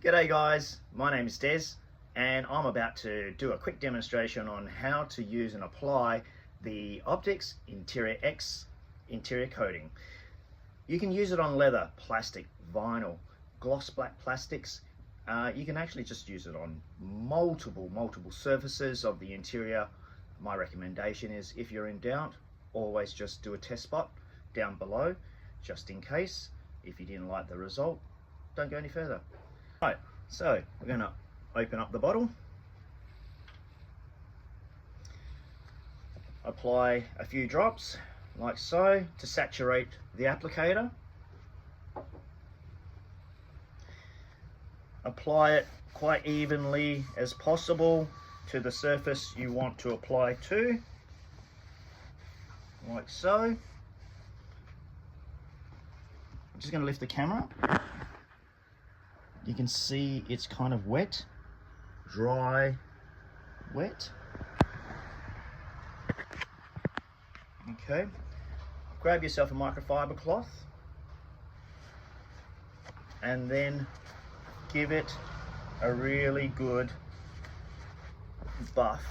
G'day guys, my name is Des and I'm about to do a quick demonstration on how to use and apply the OPTIX Interior X interior coating. You can use it on leather, plastic, vinyl, gloss black plastics. You can actually just use it on multiple surfaces of the interior. My recommendation is, if you're in doubt, always just do a test spot down below, just in case. If you didn't like the result, don't go any further. Right, so we're going to open up the bottle, apply a few drops like so to saturate the applicator, apply it quite evenly as possible to the surface you want to apply to, like so. I'm just going to lift the camera up. You can see it's kind of wet, dry, wet. Okay, grab yourself a microfibre cloth and then give it a really good buff.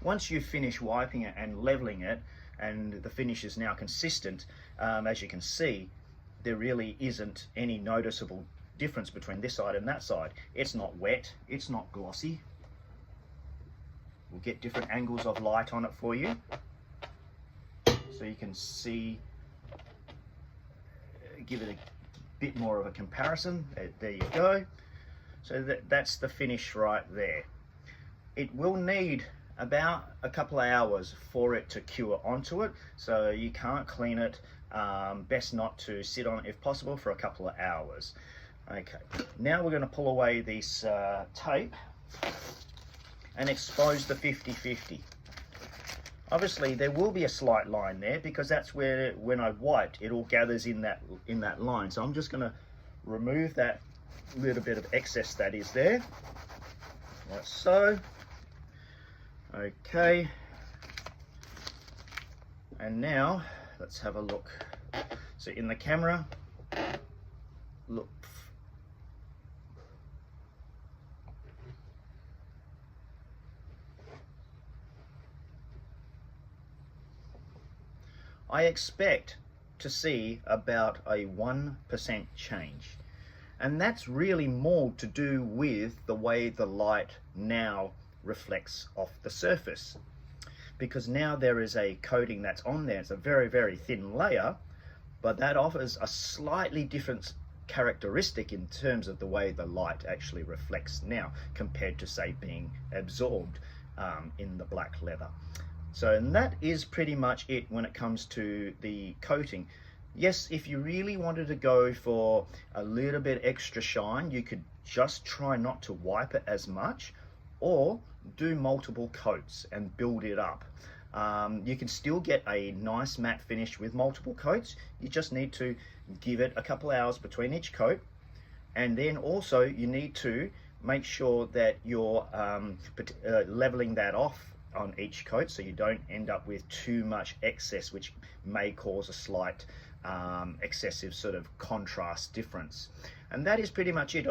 Once you finish wiping it and leveling it, and the finish is now consistent, as you can see, there really isn't any noticeable difference between this side and that side. It's not wet, it's not glossy. We'll get different angles of light on it for you, so you can see, give it a bit more of a comparison. There you go. So that's the finish right there. It will need about a couple of hours for it to cure onto it, so you can't clean it. Best not to sit on it if possible for a couple of hours. Okay, now we're going to pull away this tape and expose the 50-50. Obviously there will be a slight line there because that's where, when I wiped, it all gathers in that line. So I'm just going to remove that little bit of excess that is there, like so. Okay, and now let's have a look. So in the camera, look, I expect to see about a 1% change, and that's really more to do with the way the light now reflects off the surface, because now there is a coating that's on there. It's a very thin layer, but that offers a slightly different characteristic in terms of the way the light actually reflects now compared to, say, being absorbed in the black leather. So, and that is pretty much it when it comes to the coating. Yes, if you really wanted to go for a little bit extra shine, you could just try not to wipe it as much, or do multiple coats and build it up. You can still get a nice matte finish with multiple coats. You just need to give it a couple hours between each coat, and then also you need to make sure that you're leveling that off on each coat, so you don't end up with too much excess, which may cause a slight excessive sort of contrast difference. And that is pretty much it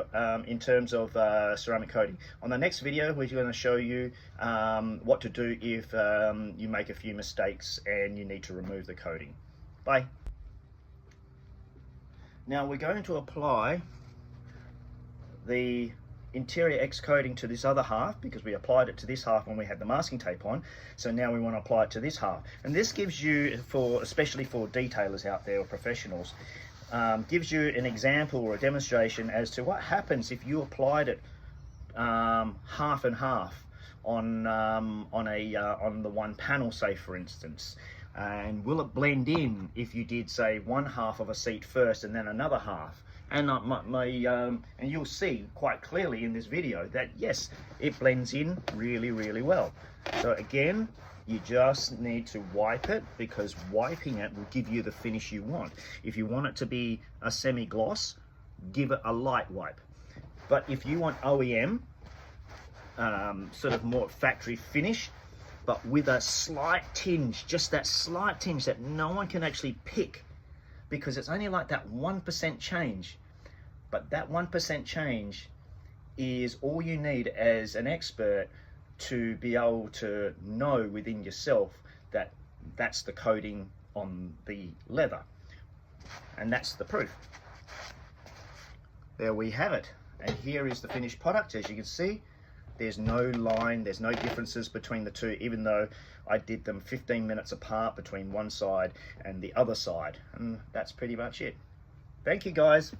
in terms of ceramic coating. On the next video, we're going to show you what to do if you make a few mistakes and you need to remove the coating. Bye. Now we're going to apply the Interior X coating to this other half, because we applied it to this half when we had the masking tape on. So now we want to apply it to this half, and this gives you, especially for detailers out there or professionals, gives you an example or a demonstration as to what happens if you applied it half and half on the one panel, say, for instance. And will it blend in if you did, say, one half of a seat first and then another half? And and you'll see quite clearly in this video that yes, it blends in really well. So again, you just need to wipe it, because wiping it will give you the finish you want. If you want it to be a semi-gloss, give it a light wipe. But if you want OEM, sort of more factory finish, but with a slight tinge, just that slight tinge that no one can actually pick, because it's only like that 1% change. But that 1% change is all you need as an expert to be able to know within yourself that that's the coating on the leather. And that's the proof. There we have it. And here is the finished product. As you can see, there's no line, there's no differences between the two, even though I did them 15 minutes apart between one side and the other side. And that's pretty much it. Thank you, guys.